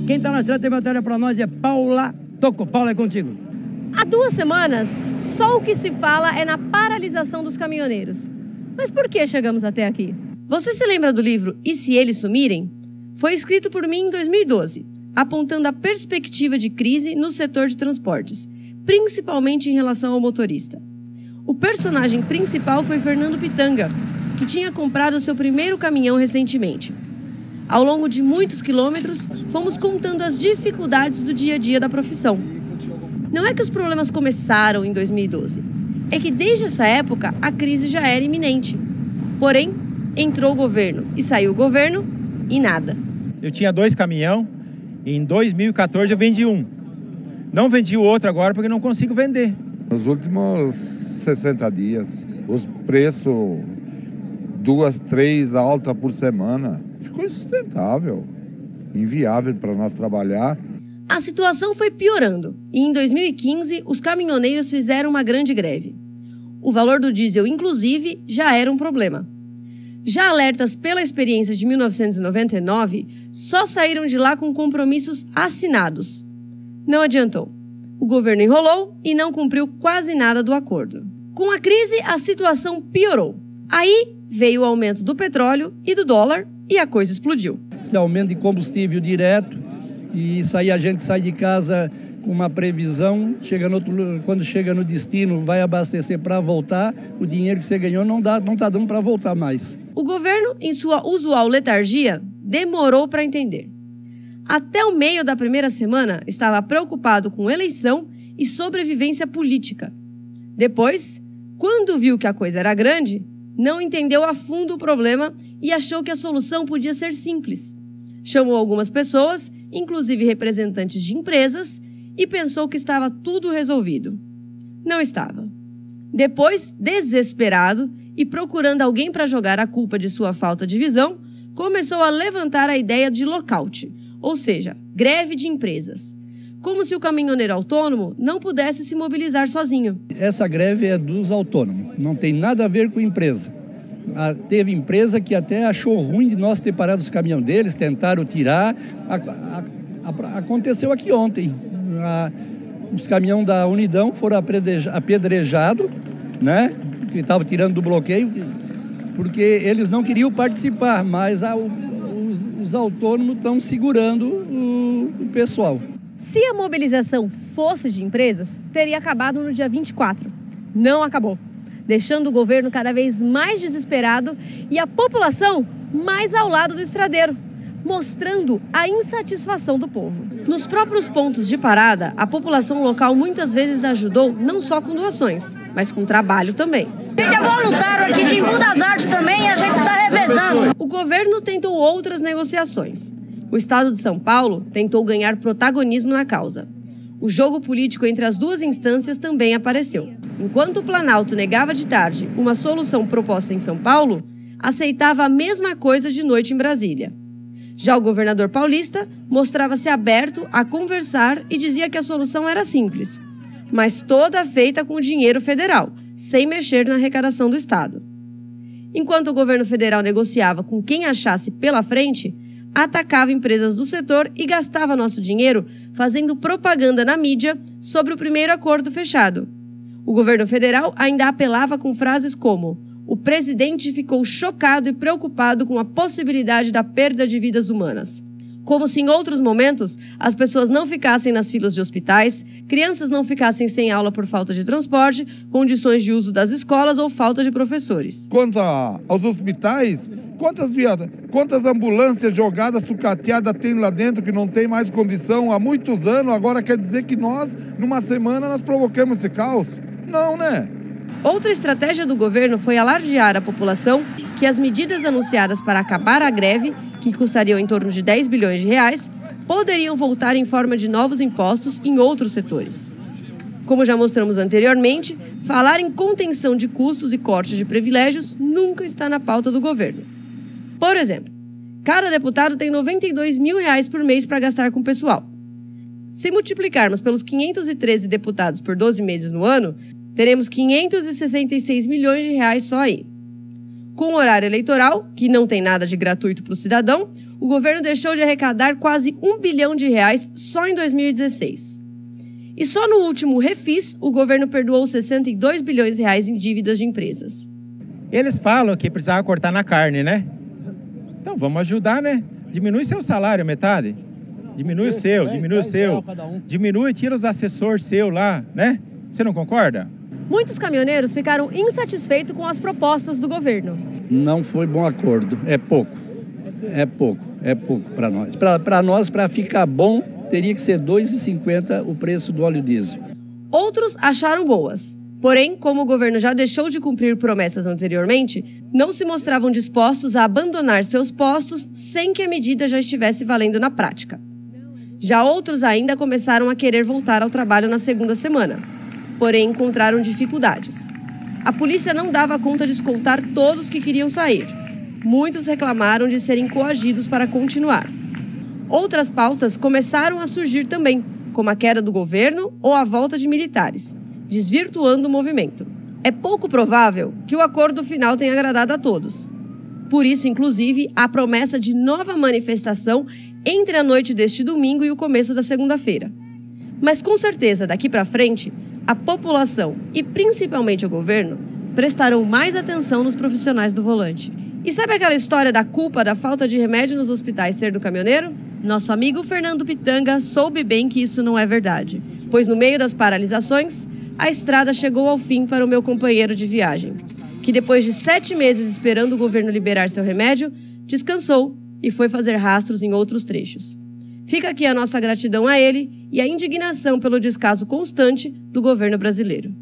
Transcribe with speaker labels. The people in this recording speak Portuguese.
Speaker 1: Quem está na estrada tem matéria para nós é Paula Tocco. Paula, é contigo.
Speaker 2: Há 2 semanas, só o que se fala é na paralisação dos caminhoneiros. Mas por que chegamos até aqui? Você se lembra do livro E Se Eles Sumirem? Foi escrito por mim em 2012, apontando a perspectiva de crise no setor de transportes, principalmente em relação ao motorista. O personagem principal foi Fernando Pitanga, que tinha comprado seu primeiro caminhão recentemente. Ao longo de muitos quilômetros, fomos contando as dificuldades do dia a dia da profissão. Não é que os problemas começaram em 2012, é que desde essa época a crise já era iminente. Porém, entrou o governo e saiu o governo e nada.
Speaker 3: Eu tinha 2 caminhões e em 2014 eu vendi um. Não vendi o outro agora porque não consigo vender.
Speaker 4: Nos últimos 60 dias, os preços 2, 3 altas por semana, ficou insustentável, inviável para nós trabalhar.
Speaker 2: A situação foi piorando e em 2015 os caminhoneiros fizeram uma grande greve. O valor do diesel, inclusive, já era um problema. Já alertas pela experiência de 1999, só saíram de lá com compromissos assinados. Não adiantou. O governo enrolou e não cumpriu quase nada do acordo. Com a crise, a situação piorou. Aí veio o aumento do petróleo e do dólar e a coisa explodiu.
Speaker 1: Esse aumento de combustível direto, e isso aí a gente sai de casa com uma previsão, quando chega no destino vai abastecer para voltar, o dinheiro que você ganhou não está dando para voltar mais.
Speaker 2: O governo, em sua usual letargia, demorou para entender. Até o meio da primeira semana, estava preocupado com eleição e sobrevivência política. Depois, quando viu que a coisa era grande, não entendeu a fundo o problema e achou que a solução podia ser simples. Chamou algumas pessoas, inclusive representantes de empresas, e pensou que estava tudo resolvido. Não estava. Depois, desesperado e procurando alguém para jogar a culpa de sua falta de visão, começou a levantar a ideia de lockout, ou seja, greve de empresas. Como se o caminhoneiro autônomo não pudesse se mobilizar sozinho.
Speaker 1: Essa greve é dos autônomos, não tem nada a ver com empresa. Teve empresa que até achou ruim de nós ter parado os caminhões deles, tentaram tirar. Aconteceu aqui ontem. Os caminhões da Unidão foram apedrejados, né? Que estavam tirando do bloqueio, porque eles não queriam participar, mas os autônomos estão segurando o pessoal.
Speaker 2: Se a mobilização fosse de empresas, teria acabado no dia 24. Não acabou, deixando o governo cada vez mais desesperado e a população mais ao lado do estradeiro, mostrando a insatisfação do povo. Nos próprios pontos de parada, a população local muitas vezes ajudou não só com doações, mas com trabalho também.
Speaker 5: A gente é voluntário aqui de Embu das Artes também e a gente está revezando.
Speaker 2: O governo tentou outras negociações. O estado de São Paulo tentou ganhar protagonismo na causa. O jogo político entre as duas instâncias também apareceu. Enquanto o Planalto negava de tarde uma solução proposta em São Paulo, aceitava a mesma coisa de noite em Brasília. Já o governador paulista mostrava-se aberto a conversar e dizia que a solução era simples, mas toda feita com dinheiro federal, sem mexer na arrecadação do Estado. Enquanto o governo federal negociava com quem achasse pela frente, atacava empresas do setor e gastava nosso dinheiro fazendo propaganda na mídia sobre o primeiro acordo fechado. O governo federal ainda apelava com frases como: o presidente ficou chocado e preocupado com a possibilidade da perda de vidas humanas. Como se em outros momentos as pessoas não ficassem nas filas de hospitais, crianças não ficassem sem aula por falta de transporte, condições de uso das escolas ou falta de professores.
Speaker 4: Quanto aos hospitais, quantas ambulâncias jogadas, sucateadas tem lá dentro que não tem mais condição há muitos anos, agora quer dizer que nós, numa semana, nós provocamos esse caos? Não, né?
Speaker 2: Outra estratégia do governo foi alardear à população que as medidas anunciadas para acabar a greve, que custariam em torno de 10 bilhões de reais, poderiam voltar em forma de novos impostos em outros setores. Como já mostramos anteriormente, falar em contenção de custos e cortes de privilégios nunca está na pauta do governo. Por exemplo, cada deputado tem R$ 92 mil por mês para gastar com pessoal. Se multiplicarmos pelos 513 deputados por 12 meses no ano, teremos 566 milhões de reais só aí. Com o horário eleitoral, que não tem nada de gratuito para o cidadão, o governo deixou de arrecadar quase R$1 bilhão só em 2016. E só no último refis, o governo perdoou 62 bilhões em dívidas de empresas.
Speaker 3: Eles falam que precisava cortar na carne, né? Então vamos ajudar, né? Diminui seu salário metade. Diminui o seu. Diminui e tira os assessores seus lá, né? Você não concorda?
Speaker 2: Muitos caminhoneiros ficaram insatisfeitos com as propostas do governo.
Speaker 1: Não foi bom acordo, é pouco para nós. Para nós, para ficar bom, teria que ser R$ 2,50 o preço do óleo diesel.
Speaker 2: Outros acharam boas. Porém, como o governo já deixou de cumprir promessas anteriormente, não se mostravam dispostos a abandonar seus postos sem que a medida já estivesse valendo na prática. Já outros ainda começaram a querer voltar ao trabalho na segunda semana. Porém, encontraram dificuldades. A polícia não dava conta de escoltar todos que queriam sair. Muitos reclamaram de serem coagidos para continuar. Outras pautas começaram a surgir também, como a queda do governo ou a volta de militares, desvirtuando o movimento. É pouco provável que o acordo final tenha agradado a todos. Por isso, inclusive, há promessa de nova manifestação entre a noite deste domingo e o começo da segunda-feira. Mas com certeza, daqui para frente, a população e principalmente o governo prestarão mais atenção nos profissionais do volante. E sabe aquela história da culpa da falta de remédio nos hospitais ser do caminhoneiro? Nosso amigo Fernando Pitanga soube bem que isso não é verdade, pois no meio das paralisações, a estrada chegou ao fim para o meu companheiro de viagem, que depois de 7 meses esperando o governo liberar seu remédio, descansou e foi fazer rastros em outros trechos. Fica aqui a nossa gratidão a ele e a indignação pelo descaso constante do governo brasileiro.